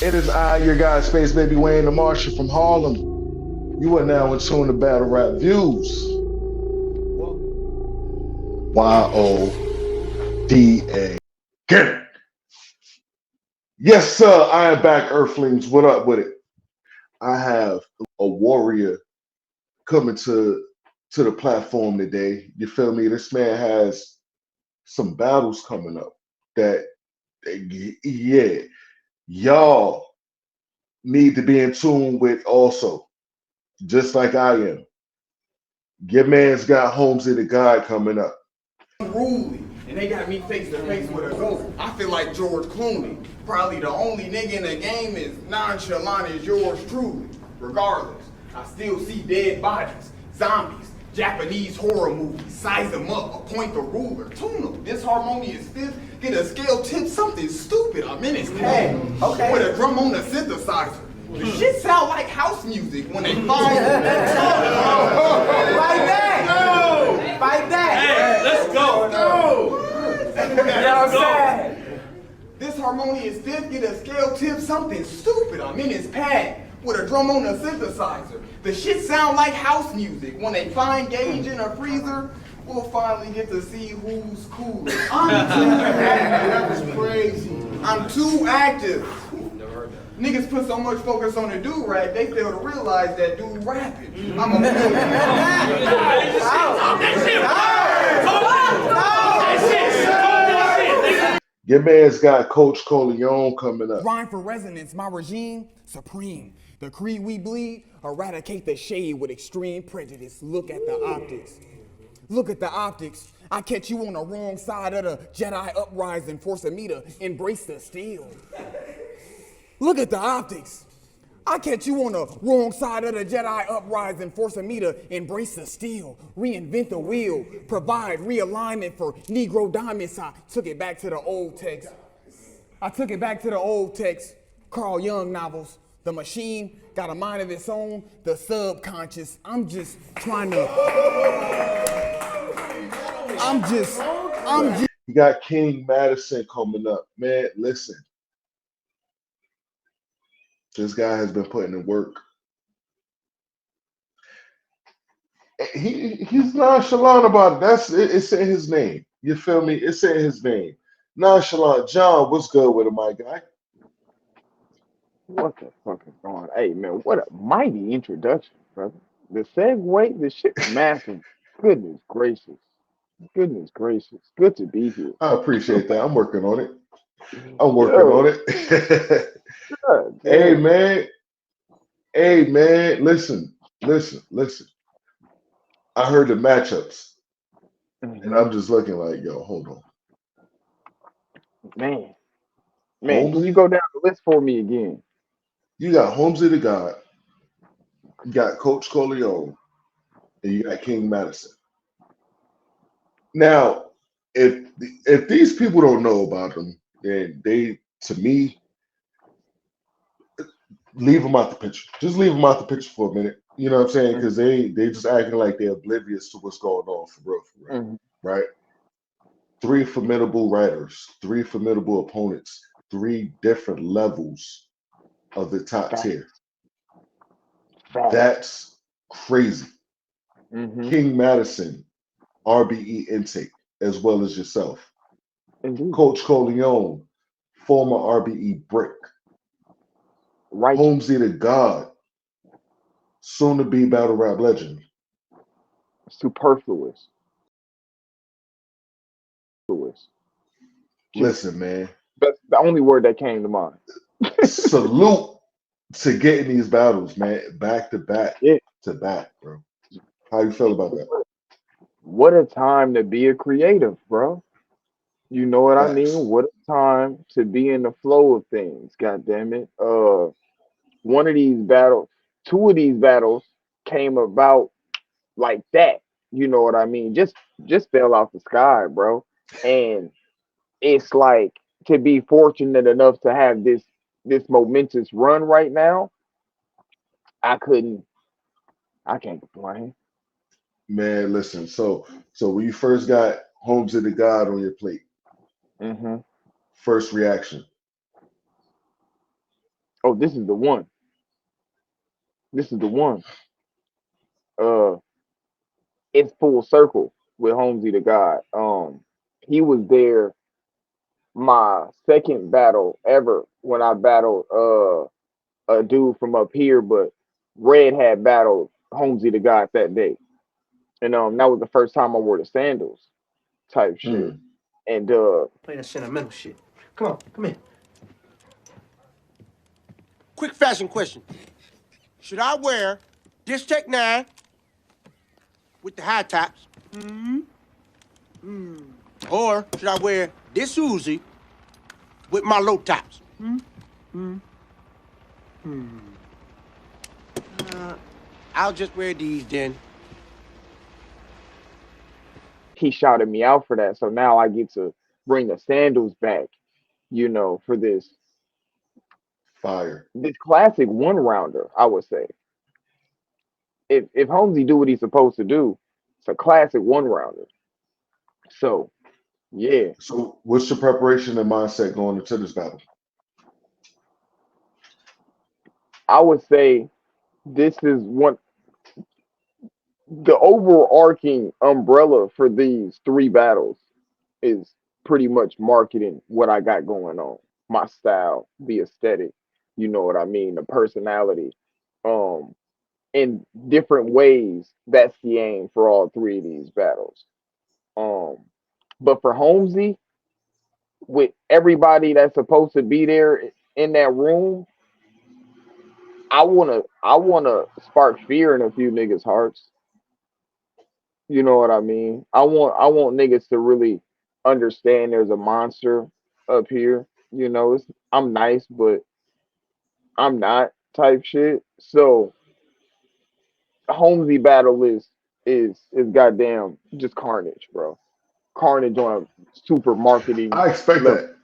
It is I, your guy, Space Baby Wayne the Marshall from Harlem. You are now in tune to Battle Rap Views. YODA. Get it. Yes, sir. I am back, Earthlings. What up with it? I have a warrior coming to the platform today. You feel me? This man has some battles coming up that, yeah, y'all need to be in tune with also, just like I am. Your man's got HOLMZIE Tha GAWD coming up. Unruly, and they got me face to face with a ghost. I feel like George Clooney. Probably the only nigga in the game is nonchalant as yours truly. Regardless, I still see dead bodies, zombies, Japanese horror movies. Size them up, appoint the ruler, tune them. This harmonious fifth, get a scale tip, something stupid. I'm in his pad, okay, with a drum on the synthesizer. The shit sound like house music when they find Like that! No! Like that! Hey, let's go! No! You know what I'm saying? This harmonious fifth, get a scale tip, something stupid. I'm in his pad with a drum on a synthesizer. The shit sound like house music. When they find Gage in a freezer, we'll finally get to see who's cooler. I'm too active. That was crazy. I'm too active. Niggas put so much focus on the do-rag, they fail to realize that dude rapping. I'm a Your man's got Coach Corleone coming up. Rhyme for resonance, my regime, supreme. The creed we bleed, eradicate the shade with extreme prejudice. Look at the optics. Look at the optics. I catch you on the wrong side of the Jedi uprising, forcing me to embrace the steel. Look at the optics. I catch you on the wrong side of the Jedi uprising, forcing me to embrace the steel, reinvent the wheel, provide realignment for Negro diamonds. I took it back to the old text. Carl Jung novels. The machine got a mind of its own, the subconscious. I'm just. You got King Madison coming up. Man, listen. This guy has been putting in work. He's nonchalant about it. It's in his name. You feel me? It's in his name. Nonchalant John, what's good with him, my guy? What the fuck is going on? Hey, man, what a mighty introduction, brother. The segue, the shit massive. Goodness gracious. Goodness gracious. Good to be here. I appreciate that. I'm working on it. God, Hey, damn. man. Hey, man. Listen. I heard the matchups, and I'm just looking like, yo, hold on. Man, can Holmes, you go down the list for me again? you got HOLMZIE Tha GAWD, you got Coach Corleone, and you got King Madison. Now, if these people don't know about them, then they, to me, leave them out the picture. Just leave them out the picture for a minute. You know what I'm saying? Because they just acting like they're oblivious to what's going on for real, right? 3 formidable writers, 3 formidable opponents, 3 different levels of the top Fact. tier. Fact. That's crazy. Mhm. King Madison, RBE intake, as well as yourself. Indeed. Coach Corleone, former RBE brick. Right. HOLMZIE Tha GAWD, soon to be battle rap legend. Superfluous. Listen, man, That's the only word that came to mind. salute to getting these battles, man, back to back Yeah. to back, bro. How you feel about that? What a time to be a creative, bro. You know what I Facts. mean? What a time to be in the flow of things, god damn it. One of these battles, 2 of these battles came about like that. You know what I mean? Just fell out the sky, bro. And it's like to be fortunate enough to have this momentous run right now. I couldn't I can't complain. Man, listen. So when you first got HOLMZIE Tha GAWD on your plate, Hmm. first reaction. Oh, this is the one. This is the one. Uh, it's full circle with HOLMZIE the God. He was there my second battle ever when I battled a dude from up here, but Red had battled HOLMZIE the God that day, and that was the first time I wore the sandals type shit. Mm. And Play that sentimental shit. Come on, come here. Quick fashion question. Should I wear this Tech 9 with the high tops? Or should I wear this Uzi with my low tops? I'll just wear these then. he shouted me out for that, so now I get to bring the sandals back, for Fire. this classic one rounder. I would say if HOLMZIE do what he's supposed to do, it's a classic one rounder. So yeah, So, what's your preparation and mindset going into this battle? I would say this is one the overarching umbrella for these three battles is pretty much marketing what I got going on, my style, the aesthetic, you know what I mean, the personality, um, in different ways. That's the aim for all three of these battles. Um, but for HOLMZIE, with everybody that's supposed to be there in that room, I wanna spark fear in a few niggas' hearts. You know what I mean? I want niggas to really understand there's a monster up here. I'm nice, but I'm not type shit. So HOLMZIE battle is goddamn just carnage, bro. Carnage on a super marketing I expect level. that.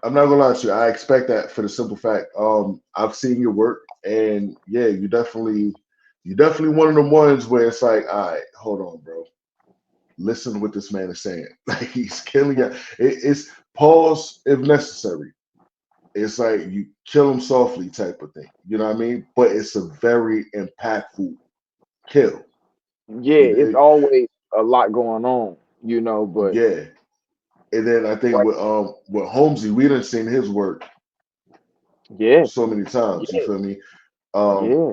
I'm not gonna lie to you. I expect that for the simple fact. I've seen your work, and yeah, you definitely one of them ones where it's like, all right, hold on, bro. Listen to what this man is saying. Like he's killing it. It's pause if necessary. It's like you kill him softly type of thing. You know what I mean? But it's a very impactful kill. Yeah, You it's dig? always a lot going on, but Yeah. And then I think right, with HOLMZIE, we done seen his work yeah, so many times. You yeah, feel me? Um, yeah,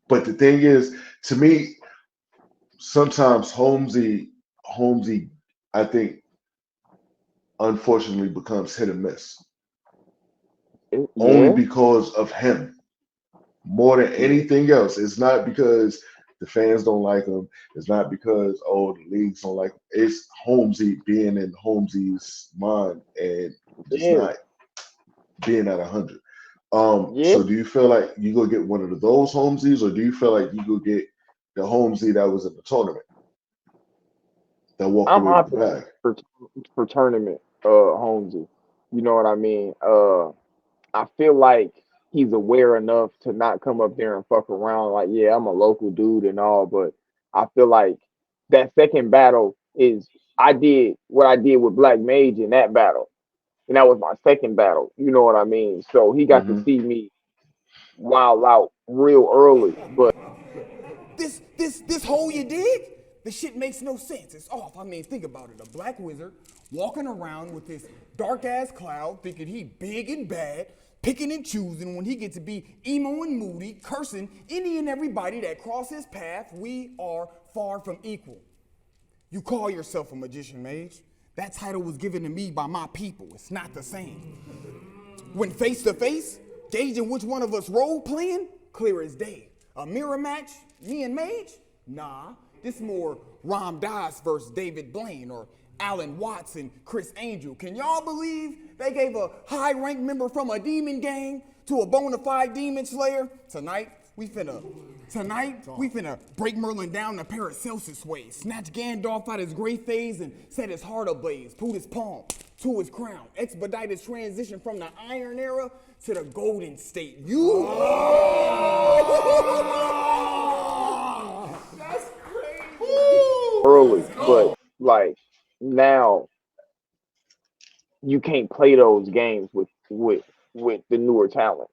but the thing is, to me, sometimes Holmesy, I think, unfortunately becomes hit and miss only yeah, because of him more than yeah, anything else. It's not because the fans don't like him. It's not because the leagues don't like him. It's Holmesy being in Holmesy's mind and just yeah, not being at 100. yeah. So do you feel like you go get one of those Holmesies, or do you feel like you go get the Holmesy that was in the tournament that walked I'm away with the optimistic bag? for tournament, HOLMZIE. You know what I mean? I feel like he's aware enough to not come up there and fuck around. Like, yeah, I'm a local dude and all, but I feel like that second battle is I did what I did with Black Mage in that battle, and that was my second battle. You know what I mean? So he got to Hmm. see me wild out real early. But This hole you dig? The shit makes no sense. It's off. I mean, think about it. A black wizard walking around with this dark ass cloud, thinking he big and bad, picking and choosing when he gets to be emo and moody, cursing any and everybody that cross his path. We are far from equal. You call yourself a magician, mage. That title was given to me by my people. It's not the same. When face to face, gauging which one of us role playing, clear as day. A mirror match, me and Mage? Nah, this more Ram Dass versus David Blaine or Alan Watts and Chris Angel. Can y'all believe they gave a high ranked member from a demon gang to a bona fide demon slayer? Tonight we finna break Merlin down the Paracelsus way, snatch Gandalf out his gray phase and set his heart ablaze, put his palm to his crown, expedite his transition from the Iron Era to the Golden State. You. That's crazy. early, but like now you can't play those games with the newer talent.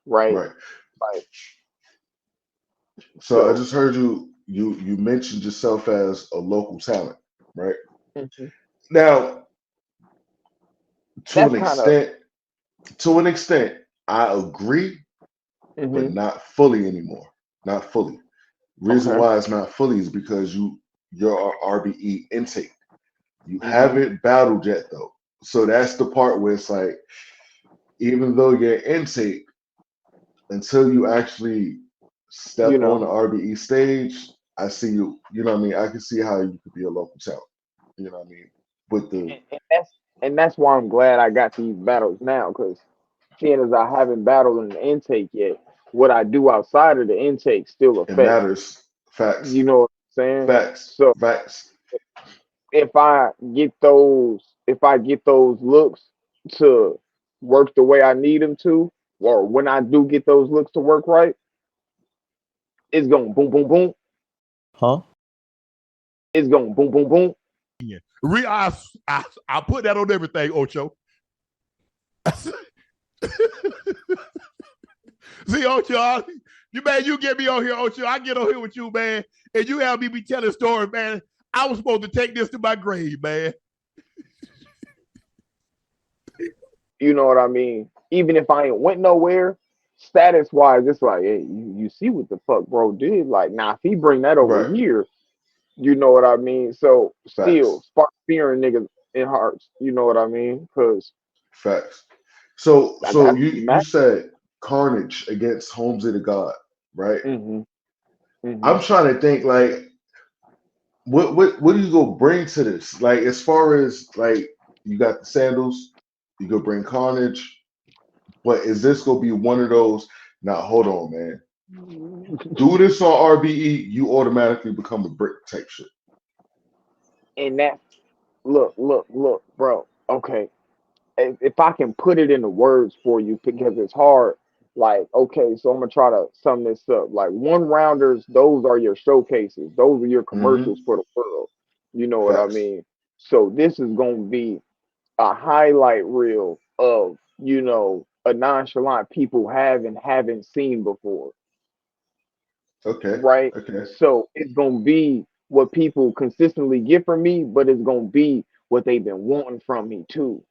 right? Right. Like So I so. just heard you mentioned yourself as a local talent, right? Mhm. Now, to That's an kind of. extent, to an extent, I agree, but Hmm. not fully anymore. Not fully. Reason Okay. why it's not fully is because your RBE intake. You Hmm. haven't battled yet though. So that's the part where it's like, even though your intake, until you actually You step on know, the RBE stage, I see you. You know what I mean? I can see how you could be a local talent. You know what I mean? With the and that's why I'm glad I got these battles now, because seeing as I haven't battled in the intake yet, what I do outside of the intake still it affects. matters. Facts. You know what I'm saying? Facts. So Facts. if I get those looks to work the way I need them to, or when I do get those looks to work right, it's going boom, boom, boom. Huh? It's going boom, boom, boom. I put that on everything, Ocho. See, Ocho, you get me on here, Ocho. I get on here with you, man, and you have me be telling stories, man. I was supposed to take this to my grave, man. You know what I mean? Even if I ain't went nowhere, status wise, it's like, hey, you see what the fuck bro did? Like, nah, if he bring that over Right. here, you know what I mean? So still Facts. spark fear in niggas in hearts. You know what I mean? Because Facts. So I so got to you be you mad. said Carnage against HOLMZIE Tha GAWD, right? Hmm. Hmm. I'm trying to think like what do you go bring to this? Like as far as like you got the sandals, you go bring Carnage, but is this gonna be one of those? Now hold on, man. Do this on RBE, you automatically become a brick type shit. And that look, bro. Okay, if I can put it into words for you because it's hard. Like, okay, so I'm gonna try to sum this up. Like one rounders, those are your showcases. Those are your commercials Mm-hmm. for the world. You know what I Facts. mean? So this is gonna be a highlight reel of, a nonchalant people haven't seen before, Okay. right? Okay. So it's gonna be what people consistently get from me, but it's gonna be what they've been wanting from me too.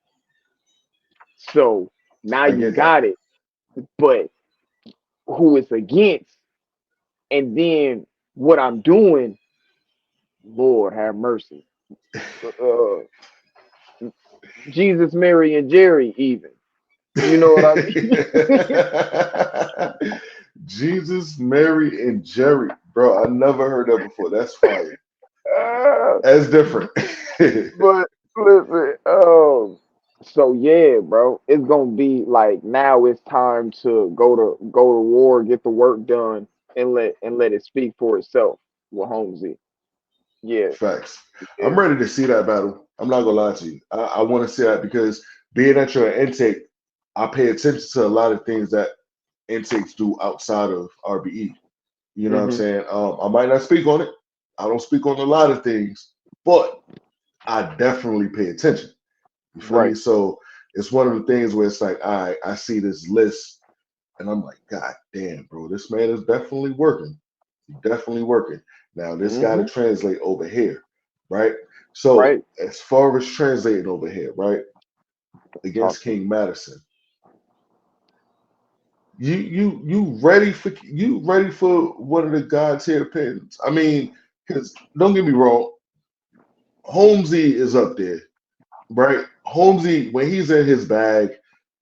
So now I you get that. got it, but who it's against, and then what I'm doing, Lord have mercy. Uh, Jesus, Mary, and Jerry, even. You know what I Jesus, Mary, and Jerry. Bro, I never heard that before. That's fire. mean? That's different. But listen, so yeah, bro, it's gonna be like now it's time to go to war, get the work done, and let it speak for itself with Holmesy. Yeah, Facts. yeah. I'm ready to see that battle. I'm not gonna lie to you. I want to see that because being at your intake, I pay attention to a lot of things that intakes do outside of RBE. You know what I'm Hmm. saying? I might not speak on it. I don't speak on a lot of things, but I definitely pay attention. You feel me? Right. So it's one of the things where it's like, I see this list and I'm like, God damn, bro, this man is definitely working. Definitely working. Now this got to Hmm. translate over here, right? So Right. as far as translating over here, right, Talk against to me. King Madison, you ready for one of the God tier pins? I mean, because don't get me wrong, Holmesy is up there, right? Holmesy, when he's in his bag,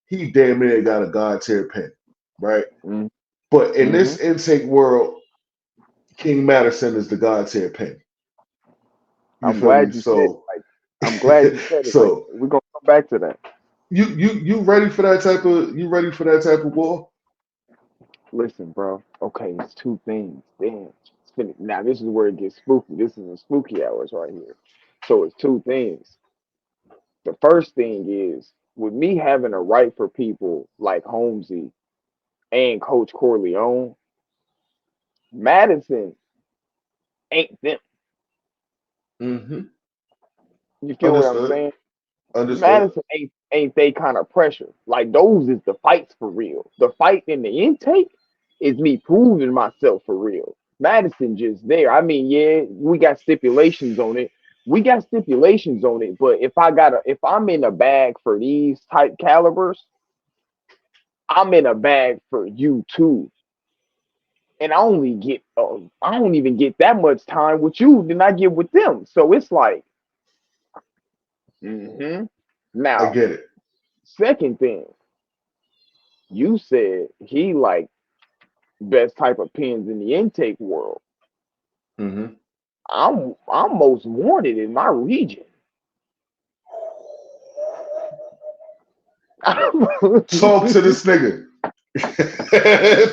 he damn near got a God tier pin, right? But in Mm-hmm. this intake world, King Madison is the God tier pin. You I'm feel me? glad you said it So, like I'm glad you said it like so that. We're gonna come back to that. you ready for that type of war? Listen, bro. Okay, it's two things. Damn. Now this is where it gets spooky. This is the spooky hours right here. So it's two things. The first thing is with me having a right for people like Holmesy and Coach Corleone, Madison ain't them. Mm-hmm. You feel what I'm Understood. saying? Understood. Madison ain't they kind of pressure. Like those is the fights for real. The fight in the intake is me proving myself for real. Madison just there. I mean, yeah, we got stipulations on it. We got stipulations on it, but if I'm in a bag for these type calibers, I'm in a bag for you too. And I don't even get that much time with you than I get with them. So it's like, I now, get it. second thing, you said he like best type of pins in the intake world. Hmm. I'm most wanted in my region. Talk to this nigga.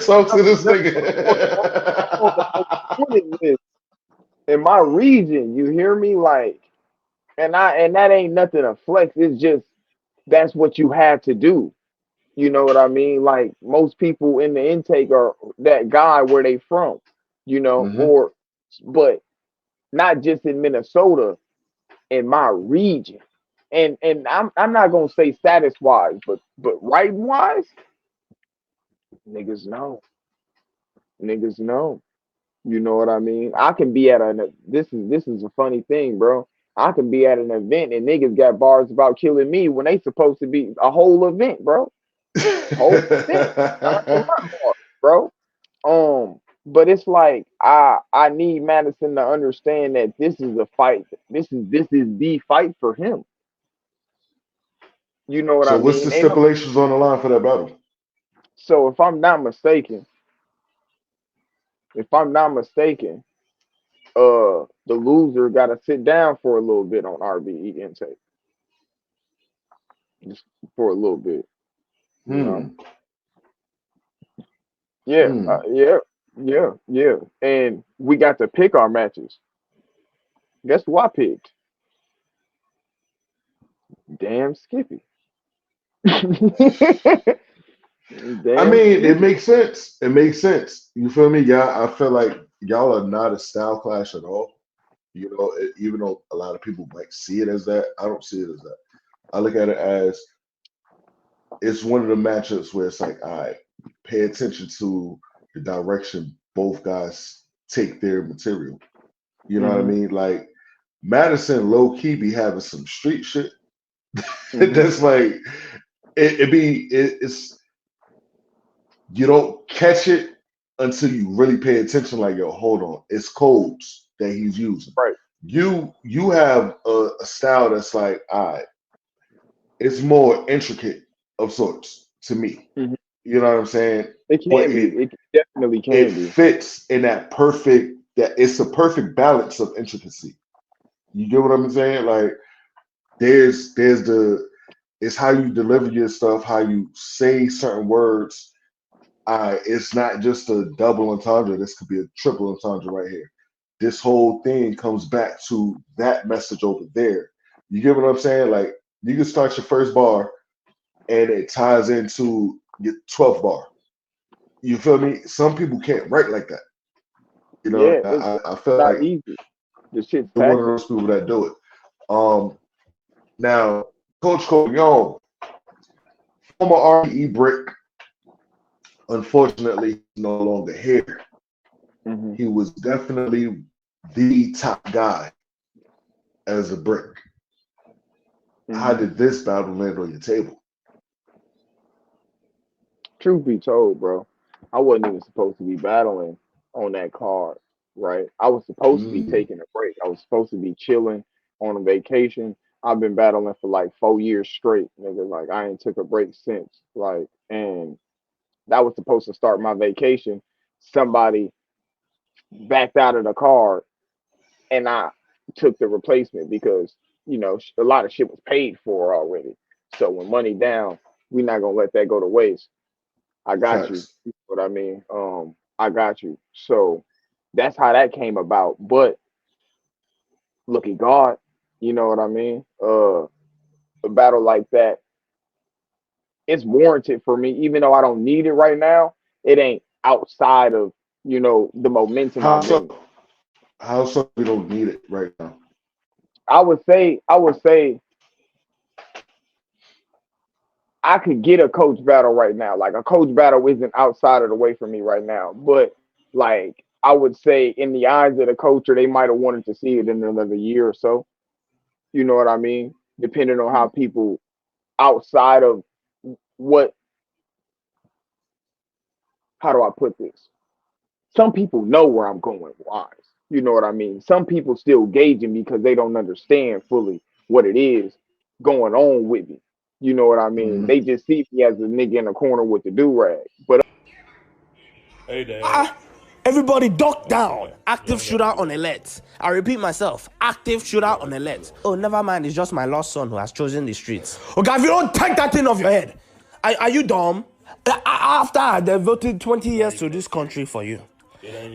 Talk to this I'm on the most nigga. wanted list in my region. You hear me? Like, and that ain't nothing to flex. It's just that's what you have to do. You know what I mean? Like most people in the intake are that guy where they from, Hmm. or but not just in Minnesota, in my region. And I'm not gonna say status wise, but right wise, niggas know. Niggas know. You know what I mean? I can be at this is a funny thing, bro. I can be at an event and niggas got bars about killing me when they supposed to be a whole event, bro. Whole event. Not for my bars, bro. But it's like I need Madison to understand that this is a fight. This is the fight for him. You know what I So what's mean? the stipulations on the line for that battle? So if I'm not mistaken, the loser got to sit down for a little bit on RBE intake, just for a little bit, you know. Hmm. Yeah, Hmm. yeah. And we got to pick our matches. Guess who I picked? Damn Skippy. I Damn mean, it Skippy. makes sense. It makes sense. You feel me? Yeah, I feel like y'all are not a style clash at all. Even though a lot of people might see it as that, I don't see it as that. I look at it as it's one of the matchups where it's like, all right, pay attention to the direction both guys take their material. You know what I Hmm. mean? Like Madison low key be having some street shit Hmm. that's like it's you don't catch it until you really pay attention. Like, yo, hold on, it's codes that he's using. Right. You have a style that's like, all right, it's more intricate of sorts to me. Hmm. You know what I'm saying? It But can be. It definitely it can be. fits in that it's a perfect balance of intricacy. You get what I'm saying? Like there's the it's how you deliver your stuff, how you say certain words. It's not just a double entendre. This could be a triple entendre right here. This whole thing comes back to that message over there. You get what I'm saying? Like you can start your first bar and it ties into your 12th bar. You feel me? Some people can't write like that. Yeah, it's I feel not like easy. The shit's you're one of taxing. those people that do it. Now, Coach Corleone, former RE Brick, unfortunately, he's no longer here. Hmm. He was definitely the top guy as a brick. How Hmm. did this battle land on your table? Truth be told, bro, I wasn't even supposed to be battling on that card, right? I was supposed to be Mm, taking a break. I was supposed to be chilling on a vacation. I've been battling for like 4 years straight, nigga. Like I ain't took a break since. Like, and that was supposed to start my vacation. Somebody backed out of the card, and I took the replacement because a lot of shit was paid for already. So when money down, we not gonna let that go to waste. I got you. facts. You know what I mean? I got you. So that's how that came about. But look at God, you know what I mean? A battle like that, it's warranted for me, even though I don't need it right now. It ain't outside of, the momentum How I'm so? in. How so we don't need it right now? I would say I could get a coach battle right now. Like a coach battle isn't outside of the way for me right now. But like I would say in the eyes of the culture, they might have wanted to see it in another year or so. You know what I mean? Depending on how people outside of what, how do I put this? Some people know where I'm going wise. You know what I mean? Some people still gauging because they don't understand fully what it is going on with me. You know what I mean? Mhm. They just see me as a nigga in the corner with the do-rag. But Hey, Dad. Everybody duck down. Active shootout on alert. I repeat myself. Active shootout on alert. Oh, never mind. It's just my lost son who has chosen the streets. Okay, if you don't take that thing off your head, are you dumb? After I devoted 20 years to this country for you,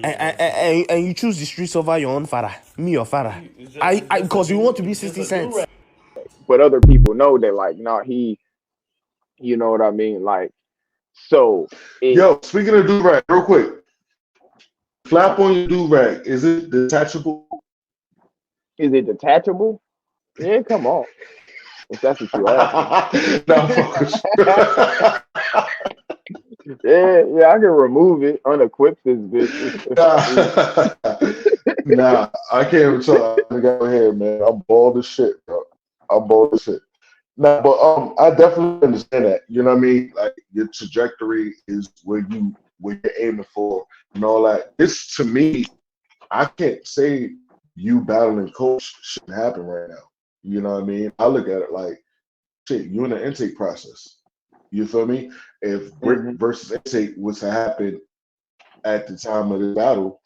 and you choose the streets over your own father, me your father, because you want to be 60 cents. other people know that like, nah, you know what I mean? Like, so Yo, speaking of do rag, real quick, flap on your do rag. Is it detachable? is it detachable? Yeah, come on. If that's what you ask. Nah, fuck with Yeah, I can remove it, unequip this bitch. nah, I can't even tell. I go ahead, man. I'm bald as shit, bro. I'm bald as shit. Nah, but I definitely understand that. You know what I mean? Like your trajectory is where you're aiming for and all that. This to me, I can't say you battling coach shouldn't happen right now. You know what I mean? I look at it like shit, you in the intake process. You feel me? If Brick versus intake was to happen at the time of the battle,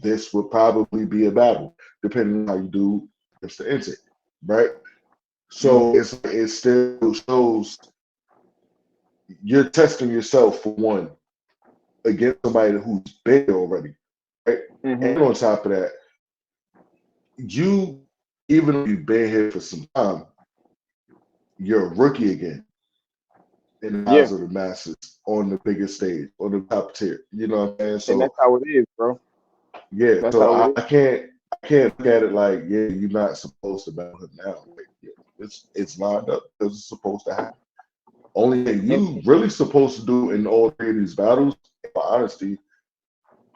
this would probably be a battle, depending on how you do against the intake, right? So it still shows you're testing yourself for one against somebody who's been already, right? And on top of that, you even if you've been here for some time, you're a rookie again in the eyes of the masses on the biggest stage, on the top tier. You know what I'm saying? And So that's how it is, bro. yeah, That's so how it I can't look at it like, yeah, you're not supposed to battle him now. Like, yeah, it's lined up because it's supposed to happen. Only thing you really supposed to do in all three of these battles, in all honesty,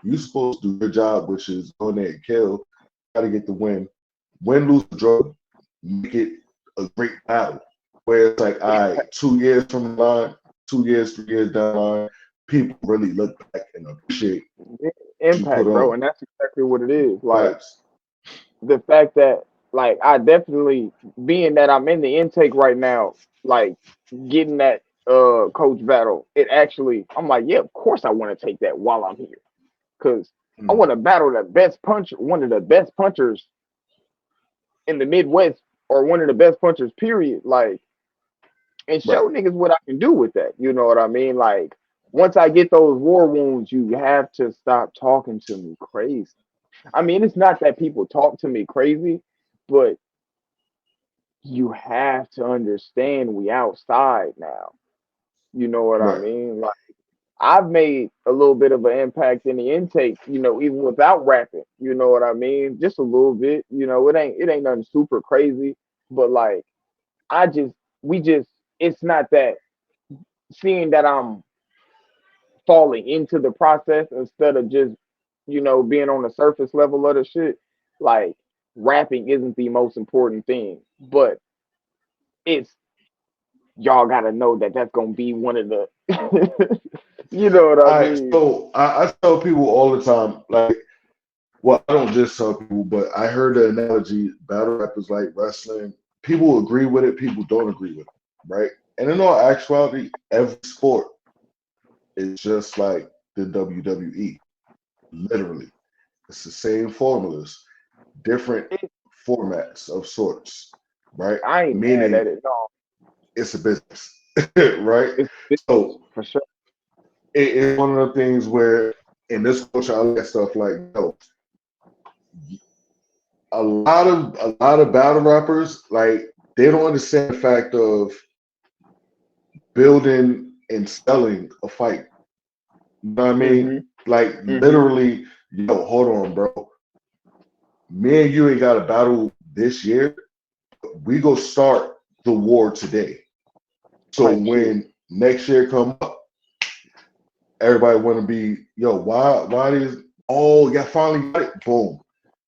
you supposed to do your job, which is go in there and kill, try to get the win, lose, draw, make it a great battle. Where it's like, all right, 2 years from the line, 2 years, 3 years down the line, people really look back and appreciate what you impact, put bro. on. And that's exactly what it is. Like Facts. the fact that like I definitely being that I'm in the intake right now, like getting that coach battle, it actually I'm like, yeah, of course I want to take that while I'm here. Cause I want to battle the best puncher, one of the best punchers in the Midwest, or one of the best punchers, period. Like, and show niggas what I can do with that. You know what I mean? Like, once I get those war wounds, you have to stop talking to me crazy. I mean, it's not that people talk to me crazy, but you have to understand we outside now. You know what I Right. mean? Like, I've made a little bit of an impact in the intake, you know, even without rapping. You know what I mean? Just a little bit. You know, it ain't nothing super crazy, but like I just we just it's not that seeing that I'm falling into the process instead of just, you know, being on the surface level of the shit. Like rapping isn't the most important thing, but it's y'all gotta know that that's gonna be one of the you know what All I right, mean? so I tell people all the time, like, well, I don't just tell people, but I heard the analogy, battle rap is like wrestling. People agree with it, people don't agree with it, right? And in all actuality, every sport is just like the WWE. Literally. It's the same formulas, different formats of sorts, right? I ain't mad Meaning at it. No, it's a business, right? it's So for sure. it's one of the things where in this culture, I look at stuff like, no, a lot of battle rappers, like they don't understand the fact of building and selling a fight. You know what I mean? Like literally, yo, hold on, bro. Me and you ain't got a battle this year. We go start the war today. So type shit. when next year come up, everybody want to be, yo, why these? Oh, yeah, finally got it. Boom.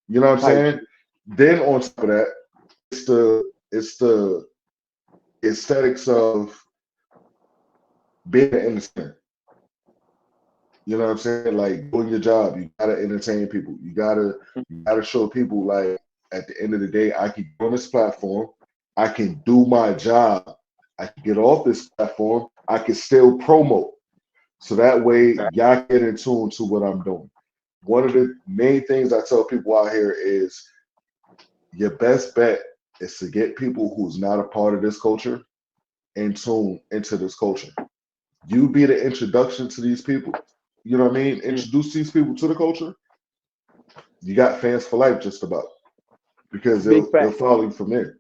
You know what I'm Type saying? Then on top of that, it's the aesthetics of being an entertainer. You know what I'm saying? Like doing your job, you gotta entertain people. You gotta show people like at the end of the day, I can get on this platform, I can do my job, I can get off this platform, I can still promote. So that way y'all get in tune to what I'm doing. One of the main things I tell people out here is your best bet is to get people who's not a part of this culture in tune into this culture. You be the introduction to these people. You know what I mean? Introduce these people to the culture. You got fans for life, just about, because Big they'll fact. follow you from there.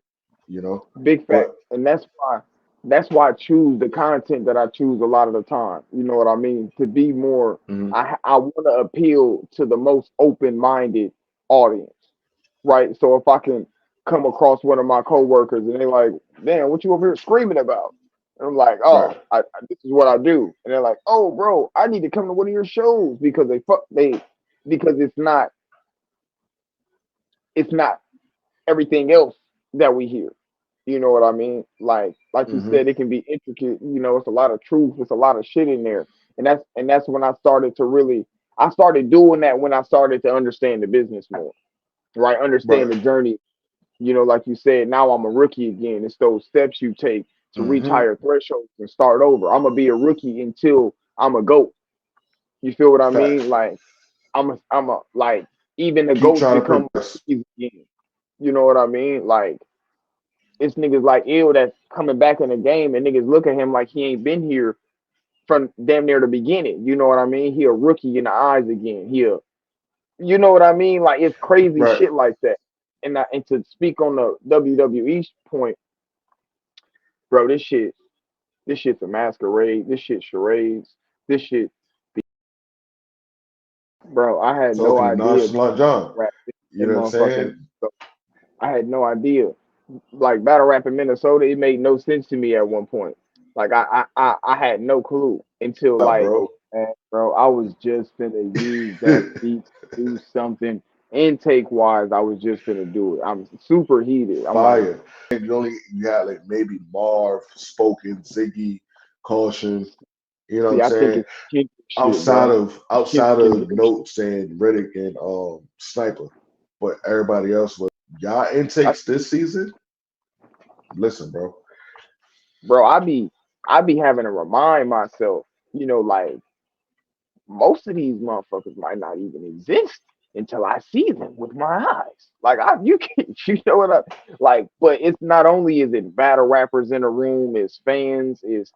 You know, Big but fact. And that's why I choose the content that I choose a lot of the time. You know what I mean? To be more, mhm, I want to appeal to the most open-minded audience, right? So if I can come across one of my coworkers and they're like, "Damn, what you over here screaming about?" And I'm like, right, "Oh, this is what I do." And they're like, "Oh, bro, I need to come to one of your shows because because it's not everything else that we hear. You know what I mean? Like you hmm said, it can be intricate. You know, it's a lot of truth. It's a lot of shit in there, and that's when I started to really. I started doing that when I started to understand the business more, right? right, Understand the journey. You know, like you said, now I'm a rookie again. It's those steps you take to reach hmm higher thresholds and start over. I'm gonna be a rookie until I'm a GOAT. You feel what I mean? facts. Like I'm a like even the Keep GOATs trying to become progress. rookies again. You know what I mean? Like it's niggas like Ill that's coming back in the game and niggas look at him like he ain't been here from damn near the beginning. You know what I mean? He a rookie in the eyes again. You know what I mean? Like it's crazy Right. shit like that. And to speak on the WWE point, bro, this shit's a masquerade. This shit charades. This shit, bro. I had no Talking to idea nonchalant John. rap You in know what I'm motherfucking. saying? I had no idea. Like battle rap in Minnesota, it made no sense to me at one point. Like I had no clue until Up, like, bro. man, bro, I was just gonna use that beat to do something intake wise. I was just gonna do it. I'm super heated. I'm like, Fire. And you had like maybe Marv, Spoken, Ziggy, Caution. You know what see, I'm I think saying? it's Kendrick shit, Outside bro. of Kendrick outside and of Drake shit. Notes and Riddick and Sniper, but everybody else was y'all I, intakes this season. Listen, bro. bro, I be having to remind myself, like most of these motherfuckers might not even exist until I see them with my eyes. Like you can, you know what I like. But it's not only is it battle rappers in a room, it's fans, it's